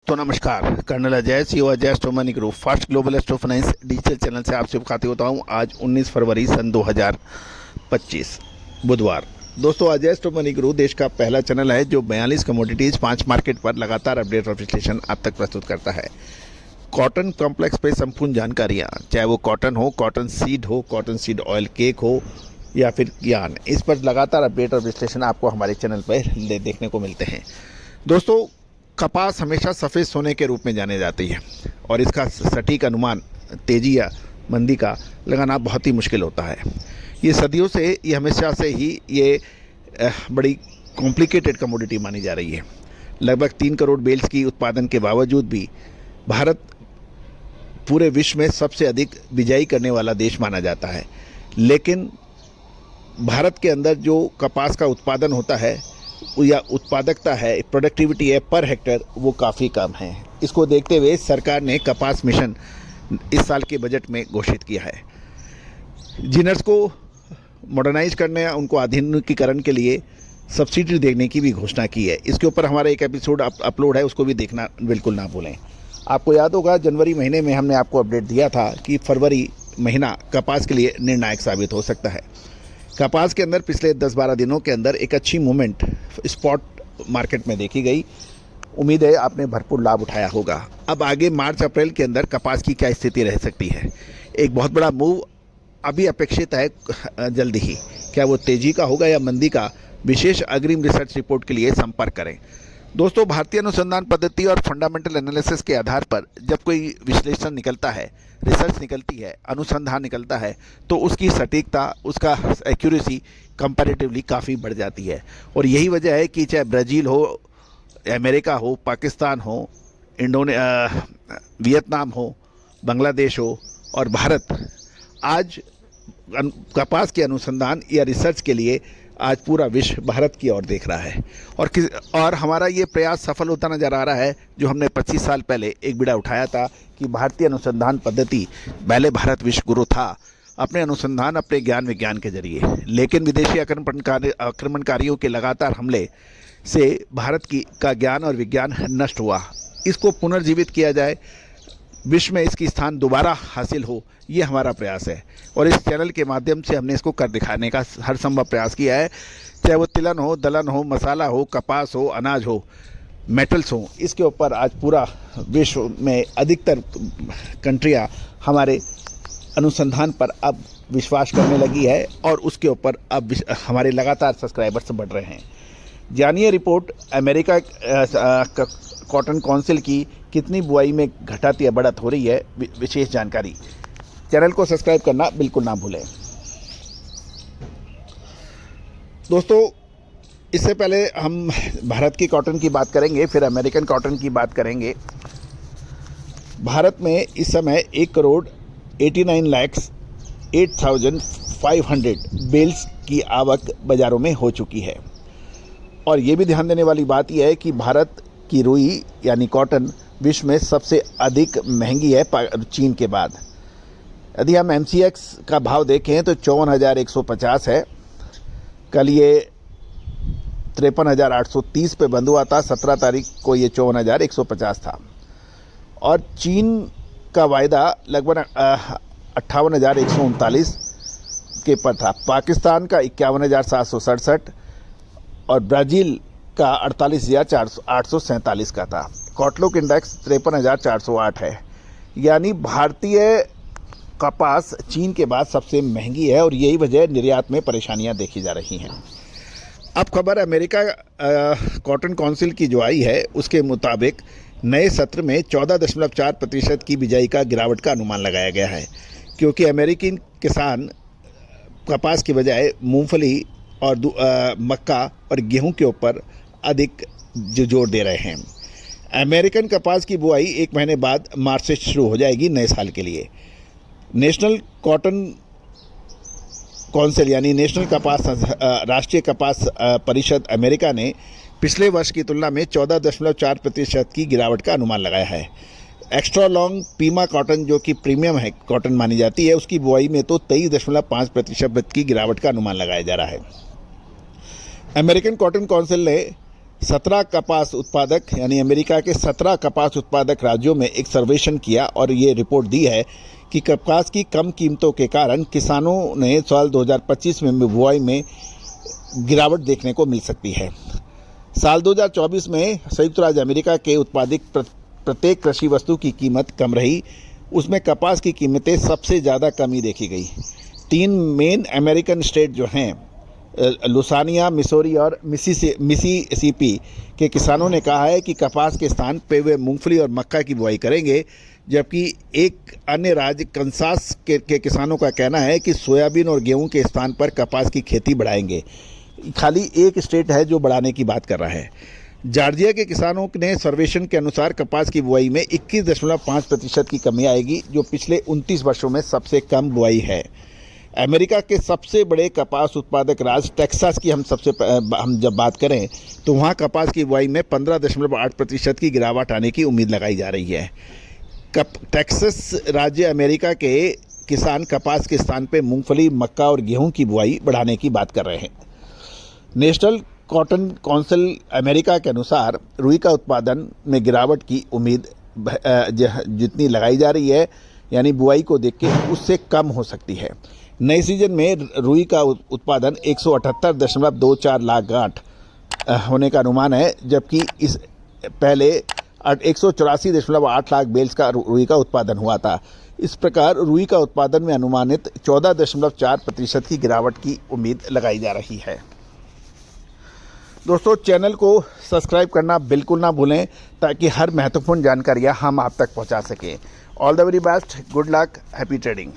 तो नमस्कार, colonel Ajay CO Ajay astro money group first global astro finance digital channel से आपसे खाते होता हूँ। आज 19 फरवरी सन 2025 बुधवार। दोस्तों, अजय एस्ट्रो मनी ग्रुप देश का पहला चैनल है जो 42 कमोडिटीज़ 5 मार्केट पर लगातार अपडेट और विश्लेषण आप तक प्रस्तुत करता है। कॉटन कॉम्प्लेक्स पे संपूर्ण जानकारियाँ, चाहे वो कॉटन हो, कॉटन सीड ऑयल केक हो या फिर ज्ञान, इस पर लगातार अपडेट और विश्लेषण आपको हमारे चैनल पर देखने को मिलते हैं। दोस्तों, कपास हमेशा सफ़ेद सोने के रूप में जाने जाती है और इसका सटीक अनुमान तेज़ी या मंदी का लगाना बहुत ही मुश्किल होता है। ये सदियों से, ये हमेशा से ही ये बड़ी कॉम्प्लिकेटेड कमोडिटी मानी जा रही है। लगभग 3 करोड़ बेल्स की उत्पादन के बावजूद भी भारत पूरे विश्व में सबसे अधिक बिजाई करने वाला देश माना जाता है, लेकिन भारत के अंदर जो कपास का उत्पादन होता है या उत्पादकता है, प्रोडक्टिविटी है पर हेक्टर, वो काफ़ी कम है। इसको देखते हुए सरकार ने कपास मिशन इस साल के बजट में घोषित किया है। जिनर्स को मॉडर्नाइज करने, उनको आधुनिकीकरण के लिए सब्सिडी देने की भी घोषणा की है। इसके ऊपर हमारा एक एपिसोड अपलोड है, उसको भी देखना बिल्कुल ना भूलें। आपको याद होगा, जनवरी महीने में हमने आपको अपडेट दिया था कि फरवरी महीना कपास के लिए निर्णायक साबित हो सकता है। कपास के अंदर पिछले 10-12 दिनों के अंदर एक अच्छी मूवमेंट स्पॉट मार्केट में देखी गई। उम्मीद है आपने भरपूर लाभ उठाया होगा। अब आगे मार्च अप्रैल के अंदर कपास की क्या स्थिति रह सकती है? एक बहुत बड़ा मूव अभी अपेक्षित है जल्दी ही। क्या वो तेज़ी का होगा या मंदी का? विशेष अग्रिम रिसर्च रिपोर्ट के लिए संपर्क करें। दोस्तों, भारतीय अनुसंधान पद्धति और फंडामेंटल एनालिसिस के आधार पर जब कोई विश्लेषण निकलता है, रिसर्च निकलती है, अनुसंधान निकलता है, तो उसकी सटीकता, उसका एक्यूरेसी कंपैरेटिवली काफ़ी बढ़ जाती है। और यही वजह है कि चाहे ब्राज़ील हो, अमेरिका हो, पाकिस्तान हो, वियतनाम हो, बांग्लादेश हो और भारत, आज कपास के अनुसंधान या रिसर्च के लिए आज पूरा विश्व भारत की ओर देख रहा है। और हमारा ये प्रयास सफल होता नज़र आ रहा है, जो हमने 25 साल पहले एक बीड़ा उठाया था कि भारतीय अनुसंधान पद्धति, पहले भारत विश्व गुरु था अपने अनुसंधान, अपने ज्ञान विज्ञान के जरिए, लेकिन विदेशी आक्रमणकारियों के लगातार हमले से भारत का ज्ञान और विज्ञान नष्ट हुआ। इसको पुनर्जीवित किया जाए, विश्व में इसकी स्थान दोबारा हासिल हो, ये हमारा प्रयास है। और इस चैनल के माध्यम से हमने इसको कर दिखाने का हर संभव प्रयास किया है। चाहे वो तिलहन हो, दलहन हो, मसाला हो, कपास हो, अनाज हो, मेटल्स हो, इसके ऊपर आज पूरा विश्व में अधिकतर कंट्रियां हमारे अनुसंधान पर अब विश्वास करने लगी है और उसके ऊपर अब हमारे लगातार सब्सक्राइबर्स बढ़ रहे हैं। जानिए रिपोर्ट अमेरिका कॉटन काउंसिल की कितनी बुआई में घटाती या बढ़त हो रही है, विशेष जानकारी। चैनल को सब्सक्राइब करना बिल्कुल ना भूलें। दोस्तों, इससे पहले हम भारत की कॉटन की बात करेंगे, फिर अमेरिकन कॉटन की बात करेंगे। भारत में इस समय 1,89,08,500 बेल्स की आवक बाज़ारों में हो चुकी है। और ये भी ध्यान देने वाली बात यह है कि भारत की रुई यानी कॉटन विश्व में सबसे अधिक महंगी है चीन के बाद। यदि हम MCX का भाव देखें तो 54,150 है। कल ये 53,830 पे बंद हुआ था। 17 तारीख को ये 54,150 था। और चीन का वायदा लगभग 58,139 के पर था। पाकिस्तान का 51,767 और ब्राज़ील का 48,847 का था। कॉटलुक इंडेक्स 53,408 है। यानी भारतीय कपास चीन के बाद सबसे महंगी है और यही वजह निर्यात में परेशानियां देखी जा रही हैं। अब खबर अमेरिका कॉटन काउंसिल की जो आई है, उसके मुताबिक नए सत्र में 14.4% की बिजाई का गिरावट का अनुमान लगाया गया है, क्योंकि अमेरिकी किसान कपास की बजाय मूंगफली और मक्का और गेहूं के ऊपर अधिक जोर दे रहे हैं। अमेरिकन कपास की बुआई 1 महीने बाद मार्च से शुरू हो जाएगी नए साल के लिए। नेशनल कॉटन काउंसिल यानी नेशनल कपास राष्ट्रीय कपास परिषद अमेरिका ने पिछले वर्ष की तुलना में 14.4% की गिरावट का अनुमान लगाया है। एक्स्ट्रा लॉन्ग पीमा कॉटन, जो कि प्रीमियम है कॉटन मानी जाती है, उसकी बुआई में तो 23.5% की गिरावट का अनुमान लगाया जा रहा है। अमेरिकन कॉटन काउंसिल ने 17 कपास उत्पादक यानी अमेरिका के 17 कपास उत्पादक राज्यों में एक सर्वेक्षण किया और ये रिपोर्ट दी है कि कपास की कम कीमतों के कारण किसानों ने साल 2025 में बुआई में गिरावट देखने को मिल सकती है। साल 2024 में संयुक्त राज्य अमेरिका के उत्पादित प्रत्येक कृषि वस्तु की कीमत कम रही, उसमें कपास की कीमतें सबसे ज़्यादा कमी देखी गई। 3 मेन अमेरिकन स्टेट जो हैं लुसानिया, मिसौरी और मिसिसिपी के किसानों ने कहा है कि कपास के स्थान पे वे मूंगफली और मक्का की बुआई करेंगे, जबकि एक अन्य राज्य कंसास के किसानों का कहना है कि सोयाबीन और गेहूं के स्थान पर कपास की खेती बढ़ाएंगे। खाली एक स्टेट है जो बढ़ाने की बात कर रहा है। जॉर्जिया के किसानों ने सर्वेक्षण के अनुसार कपास की बुआई में 21.5% की कमी आएगी, जो पिछले 29 वर्षों में सबसे कम बुआई है। अमेरिका के सबसे बड़े कपास उत्पादक राज्य टेक्सास की हम जब बात करें तो वहाँ कपास की बुआई में 15.8% की गिरावट आने की उम्मीद लगाई जा रही है। टेक्सास राज्य अमेरिका के किसान कपास के स्थान पे मूंगफली, मक्का और गेहूं की बुआई बढ़ाने की बात कर रहे हैं। नेशनल कॉटन काउंसिल अमेरिका के अनुसार रुई का उत्पादन में गिरावट की उम्मीद जितनी लगाई जा रही है, यानी बुआई को देख के उससे कम हो सकती है। नए सीजन में रुई का उत्पादन 178.24 लाख गांठ होने का अनुमान है, जबकि इस पहले 184.8 लाख बेल्स का रुई का उत्पादन हुआ था। इस प्रकार रुई का उत्पादन में अनुमानित 14.4% की गिरावट की उम्मीद लगाई जा रही है। दोस्तों, चैनल को सब्सक्राइब करना बिल्कुल ना भूलें ताकि हर महत्वपूर्ण जानकारियाँ हम आप तक पहुँचा सकें। All the very best, good luck, happy trading.